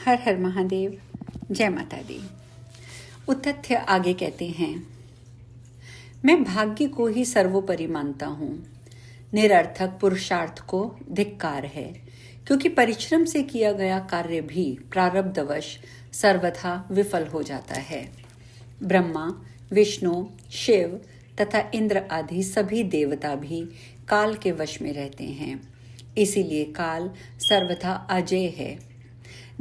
हर हर महादेव, जय माता दी। उतथ्य आगे कहते हैं, मैं भाग्य को ही सर्वोपरि मानता हूँ। निरर्थक पुरुषार्थ को धिक्कार है, क्योंकि परिश्रम से किया गया कार्य भी प्रारब्धवश सर्वथा विफल हो जाता है। ब्रह्मा, विष्णु, शिव तथा इंद्र आदि सभी देवता भी काल के वश में रहते हैं। इसीलिए काल सर्वथा अजेय है।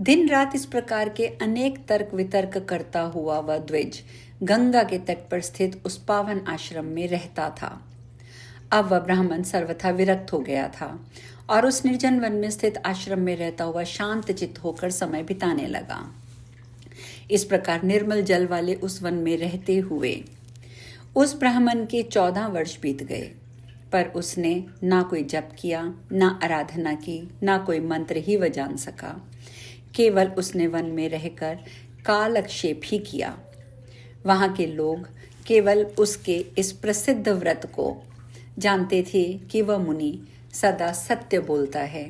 दिन रात इस प्रकार के अनेक तर्क वितर्क करता हुआ वह द्विज गंगा के तट पर स्थित उस पावन आश्रम में रहता था। अब वह ब्राह्मण सर्वथा विरक्त हो गया था और उस निर्जन वन में स्थित आश्रम में रहता हुआ शांत चित्त होकर समय बिताने लगा। इस प्रकार निर्मल जल वाले उस वन में रहते हुए उस ब्राह्मण के 14 वर्ष बीत गए, पर उसने ना कोई जप किया, ना आराधना की, ना कोई मंत्र ही वह जान सका। केवल उसने वन में रहकर कालक्षेप ही किया। वहाँ के लोग केवल उसके इस प्रसिद्ध व्रत को जानते थे कि वह मुनि सदा सत्य बोलता है।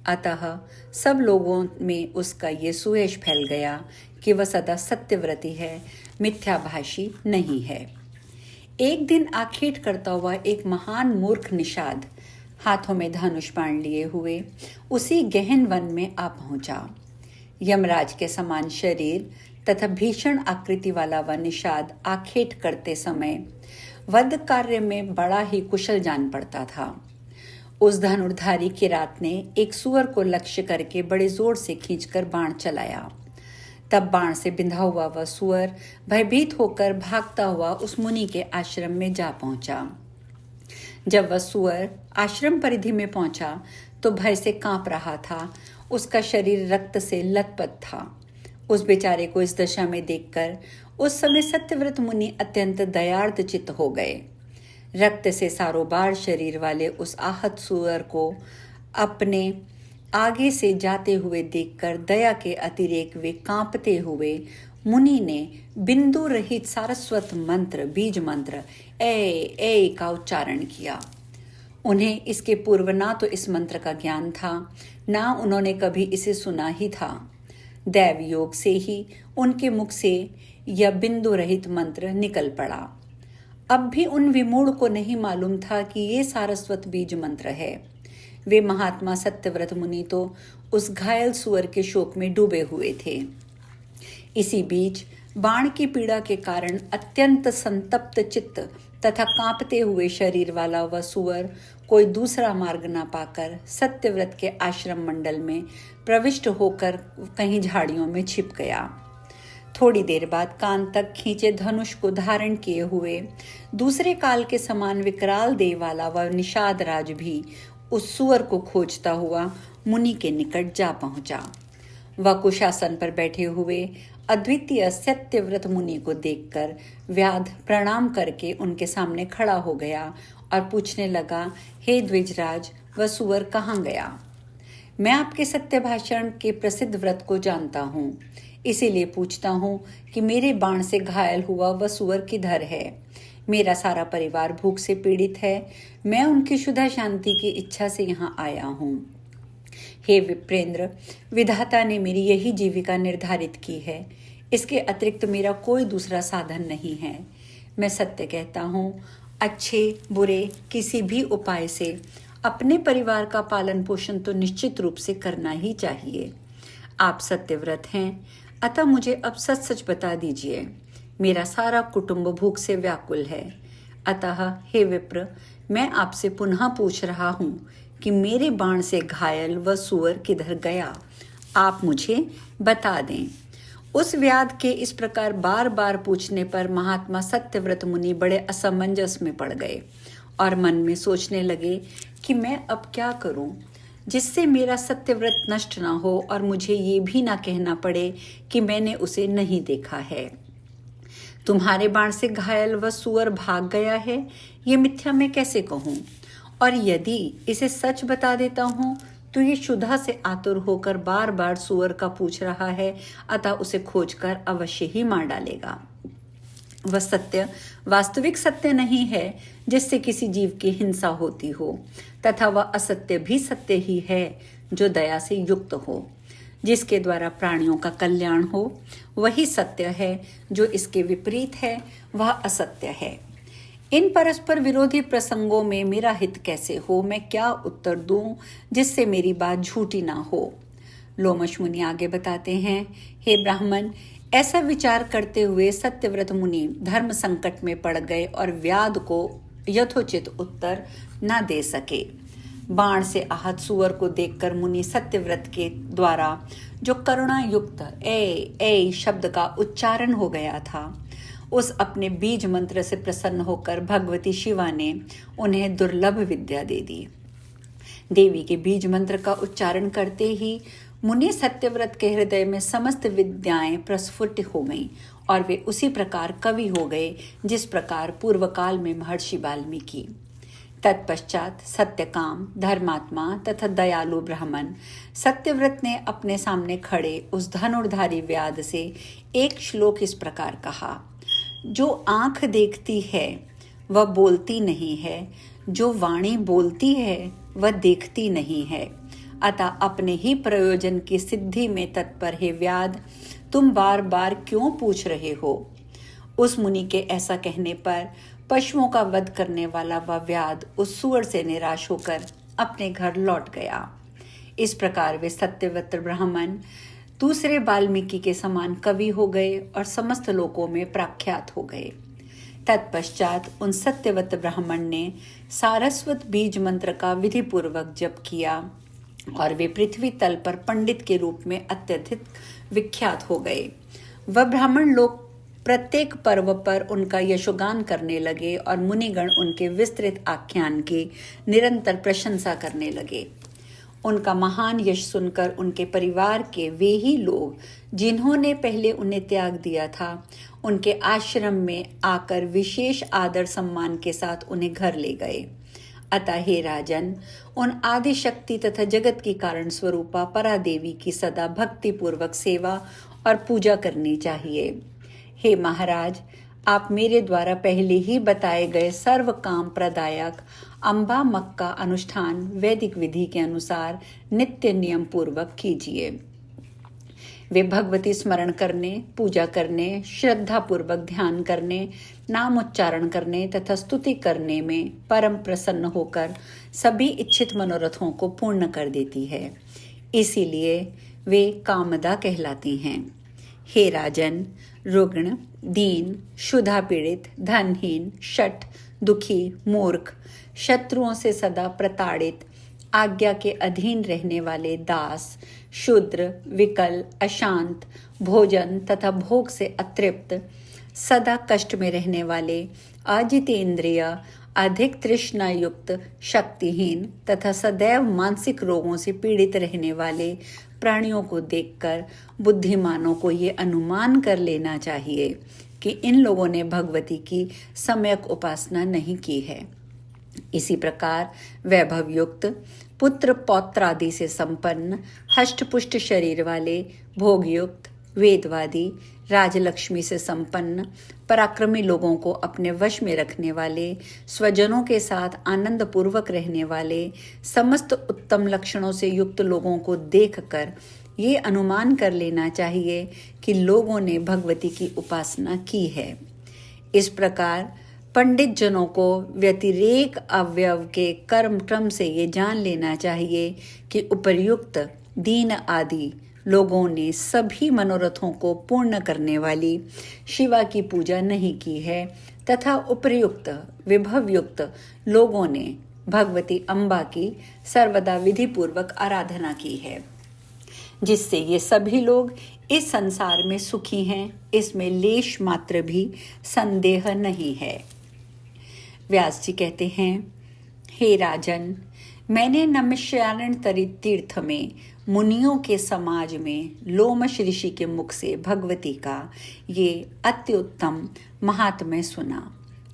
अतः सब लोगों में उसका ये सुयश फैल गया कि वह सदा सत्यव्रती है, मिथ्याभाषी नहीं है। एक दिन आखेट करता हुआ एक महान मूर्ख निषाद हाथों में धनुष बाण लिए हुए उसी गहन वन में आ पहुंचा। यमराज के समान शरीर तथा भीषण आकृति वाला वह निषाद आखेट करते समय वध कार्य में बड़ा ही कुशल जान पड़ता था। उस धनुर्धारी किरात ने एक सुअर को लक्ष्य करके बड़े जोर से खींचकर बाण चलाया। तब बाण से बिंधा हुआ वह सुअर भयभीत होकर भागता हुआ उस मुनि के आश्रम में जा पहुंचा। जब वह सुअर आश्रम परिधि में पहुंचा तो भय से कांप रहा था। उसका शरीर रक्त से लथपथ था। उस बेचारे को इस दशा में देखकर उस समय सत्यव्रत मुनि अत्यंत दयार्द चित्त हो गए। रक्त से सारोबार शरीर वाले उस आहत सुअर को अपने आगे से जाते हुए देखकर दया के अतिरेक वे कांपते हुए मुनि ने बिंदु रहित सारस्वत मंत्र, बीज मंत्र ए का उच्चारण किया। उन्हें इसके पूर्व ना तो इस मंत्र का ज्ञान था, ना उन्होंने कभी इसे सुना ही था। दैव योग से ही उनके मुख से यह बिंदु रहित मंत्र निकल पड़ा। अब भी उन विमूढ़ को नहीं मालूम था कि ये सारस्वत बीज मंत्र है। वे महात्मा सत्यव्रत मुनि तो उस घायल सुअर के शोक में डूबे हुए थे। इसी बीच बाण की पीड़ा के कारण अत्यंत संतप्त चित्त तथा कांपते हुए शरीर वाला वह सुअर कोई दूसरा मार्ग न पाकर सत्यव्रत के आश्रम मंडल में प्रविष्ट होकर कहीं झाड़ियों में छिप गया। थोड़ी देर बाद कान तक खींचे धनुष को धारण किए हुए दूसरे काल के समान विकराल देह वाला वह निषाद राज भी उस सुअर को खोजता हुआ मुनि के निकट जा पहुंचा। वह कुशासन पर बैठे हुए अद्वितीय सत्यव्रत मुनि को देखकर व्याध प्रणाम करके उनके सामने खड़ा हो गया और पूछने लगा, हे द्विजराज, वह सुअर कहाँ गया? मैं आपके सत्य भाषण के प्रसिद्ध व्रत को जानता हूँ, इसीलिए पूछता हूँ कि मेरे बाण से घायल हुआ वह सुअर किधर है? मेरा सारा परिवार भूख से पीड़ित है। मैं उनकी शुद्ध शांति की इच्छा से यहाँ आया हूँ। हे विप्रेंद्र, विधाता ने मेरी यही जीविका निर्धारित की है। इसके अतिरिक्त मेरा कोई दूसरा साधन नहीं है। मैं सत्य कहता हूँ, अच्छे बुरे किसी भी उपाय से अपने परिवार का पालन पोषण तो निश्चित रूप से करना ही चाहिए। आप सत्यव्रत हैं, अतः मुझे अब सच सच बता दीजिए। मेरा सारा कुटुंब भूख से व्याकुल है। अतः हे विप्र, मैं आपसे पुनः पूछ रहा हूँ कि मेरे बाण से घायल वह सुअर किधर गया? आप मुझे बता दें। उस व्याध के इस प्रकार बार बार पूछने पर महात्मा सत्यव्रत मुनि बड़े असमंजस में पड़ गए और मन में सोचने लगे कि मैं अब क्या करूं जिससे मेरा सत्यव्रत नष्ट ना हो और मुझे ये भी ना कहना पड़े कि मैंने उसे नहीं देखा है। तुम्हारे बाण से घायल वह सुअर भाग गया है, ये मिथ्या मैं कैसे कहूँ? और यदि इसे सच बता देता हूँ तो ये क्षुधा से आतुर होकर बार बार सुअर का पूछ रहा है, अतः उसे खोजकर अवश्य ही मार डालेगा। वह सत्य वास्तविक सत्य नहीं है जिससे किसी जीव की हिंसा होती हो, तथा वह असत्य भी सत्य ही है जो दया से युक्त हो। जिसके द्वारा प्राणियों का कल्याण हो वही सत्य है, जो इसके विपरीत है वह असत्य है। इन परस्पर विरोधी प्रसंगों में मेरा हित कैसे हो, मैं क्या उत्तर दूं जिससे मेरी बात झूठी ना हो। लोमश मुनि आगे बताते हैं, हे ब्राह्मण, ऐसा विचार करते हुए सत्यव्रत मुनि धर्म संकट में पड़ गए और व्याध को यथोचित उत्तर न दे सके। बाण से आहत सुअर को देखकर मुनि सत्यव्रत के द्वारा जो करुणा युक्त ए शब्द का उच्चारण हो गया था, उस अपने बीज मंत्र से प्रसन्न होकर भगवती शिवा ने उन्हें दुर्लभ विद्या दे दी। देवी के बीज मंत्र का उच्चारण करते ही मुनि सत्यव्रत के हृदय में समस्त विद्याएं प्रस्फुट हो गईं और वे उसी प्रकार कवि हो गए जिस प्रकार पूर्व काल में महर्षि वाल्मीकि। तत्पश्चात सत्यकाम, धर्मात्मा तथा दयालु ब्राह्मण सत्यव्रत ने अपने सामने खड़े उस धनुर्धारी व्याध से एक श्लोक इस प्रकार कहा, जो आंख देखती है वह बोलती नहीं है, जो वाणी बोलती है वह देखती नहीं है, अतः अपने ही प्रयोजन की सिद्धि में तत्पर हे व्याध, तुम बार बार क्यों पूछ रहे हो। उस मुनि के ऐसा कहने पर पशुओं का वध करने वाला वह व्याध उस सुअर से निराश होकर अपने घर लौट गया। इस प्रकार वे सत्यव्रत ब्राह्मण दूसरे वाल्मीकि के समान कवि हो गए और समस्त लोकों में प्रख्यात हो गए। तत्पश्चात उन सत्यव्रत ब्राह्मण ने सारस्वत बीज मंत्र का विधि पूर्वक जप किया और वे पृथ्वी तल पर पंडित के रूप में अत्यधिक विख्यात हो गए। वह ब्राह्मण लोग प्रत्येक पर्व पर उनका यशोगान करने लगे और मुनिगण उनके विस्तृत आख्यान की निरंतर प्रशंसा करने लगे। उनका महान यश सुनकर उनके परिवार के वे ही लोग जिन्होंने पहले उन्हें त्याग दिया था, उनके आश्रम में आकर विशेष आदर सम्मान के साथ उन्हें घर ले गए। अतः हे राजन, उन आदि शक्ति तथा जगत की कारण स्वरूपा परा देवी की सदा भक्ति पूर्वक सेवा और पूजा करनी चाहिए। हे महाराज, आप मेरे द्वारा पहले ही बताए गए सर्व काम प्रदायक अम्बा मक का अनुष्ठान वैदिक विधि के अनुसार नित्य नियम पूर्वक कीजिए। वे भगवती स्मरण करने, पूजा करने, श्रद्धा पूर्वक ध्यान करने, नाम उच्चारण करने तथा स्तुति करने में परम प्रसन्न होकर सभी इच्छित मनोरथों को पूर्ण कर देती है। इसीलिए वे कामदा कहलाती हैं। हे राजन, रुग्ण, दीन, क्षुधा पीड़ित, धनहीन, शठ, दुखी, मूर्ख, शत्रुओं से सदा प्रताड़ित, आज्ञा के अधीन रहने वाले दास, शूद्र, विकल, अशांत, भोजन तथा भोग से अतृप्त, सदा कष्ट में रहने वाले, अजितेंद्रिय, अधिक तृष्णा युक्त, शक्तिहीन तथा सदैव मानसिक रोगों से पीड़ित रहने वाले प्राणियों को देखकर बुद्धिमानों को ये अनुमान कर लेना चाहिए कि इन लोगों ने भगवती की सम्यक उपासना नहीं की है। इसी प्रकार वैभव युक्त, पुत्र पौत्र आदि से संपन्न, हष्टपुष्ट शरीर वाले, भोगयुक्त, वेदवादी, राजलक्ष्मी से संपन्न, पराक्रमी लोगों को अपने वश में रखने वाले, स्वजनों के साथ आनंद पूर्वक रहने वाले, समस्त उत्तम लक्षणों से युक्त लोगों को देखकर ये अनुमान कर लेना चाहिए कि लोगों ने भगवती की उपासना की है। इस प्रकार पंडित जनों को व्यतिरेक अवयव के कर्म क्रम से ये जान लेना चाहिए कि उपर्युक्त दीन आदि लोगों ने सभी मनोरथों को पूर्ण करने वाली शिवा की पूजा नहीं की है तथा उपर्युक्त विभवयुक्त लोगों ने भगवती अम्बा की सर्वदा विधि पूर्वक आराधना की है, जिससे ये सभी लोग इस संसार में सुखी हैं, इसमें लेश मात्र भी संदेह नहीं है। व्यास जी कहते हैं, हे राजन, मैंने नमस्यारण तीर्थ में मुनियों के समाज में लोमश ऋषि के मुख से भगवती का ये अत्युत्तम महात्म्य सुना।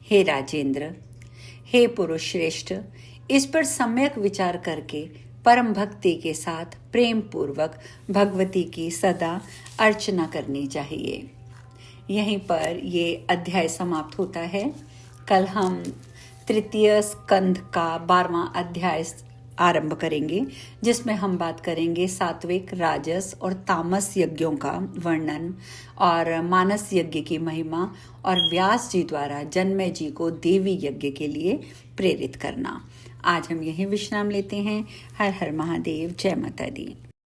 हे राजेंद्र, हे पुरुष श्रेष्ठ, इस पर सम्यक विचार करके परम भक्ति के साथ प्रेम पूर्वक भगवती की सदा अर्चना करनी चाहिए। यहीं पर ये अध्याय समाप्त होता है। कल हम तृतीय स्कंध का 12वां अध्याय आरंभ करेंगे, जिसमें हम बात करेंगे सात्विक, राजस और तामस यज्ञों का वर्णन और मानस यज्ञ की महिमा और व्यास जी द्वारा जन्मेजय जी को देवी यज्ञ के लिए प्रेरित करना। आज हम यहीं विश्राम लेते हैं। हर हर महादेव, जय माता दी।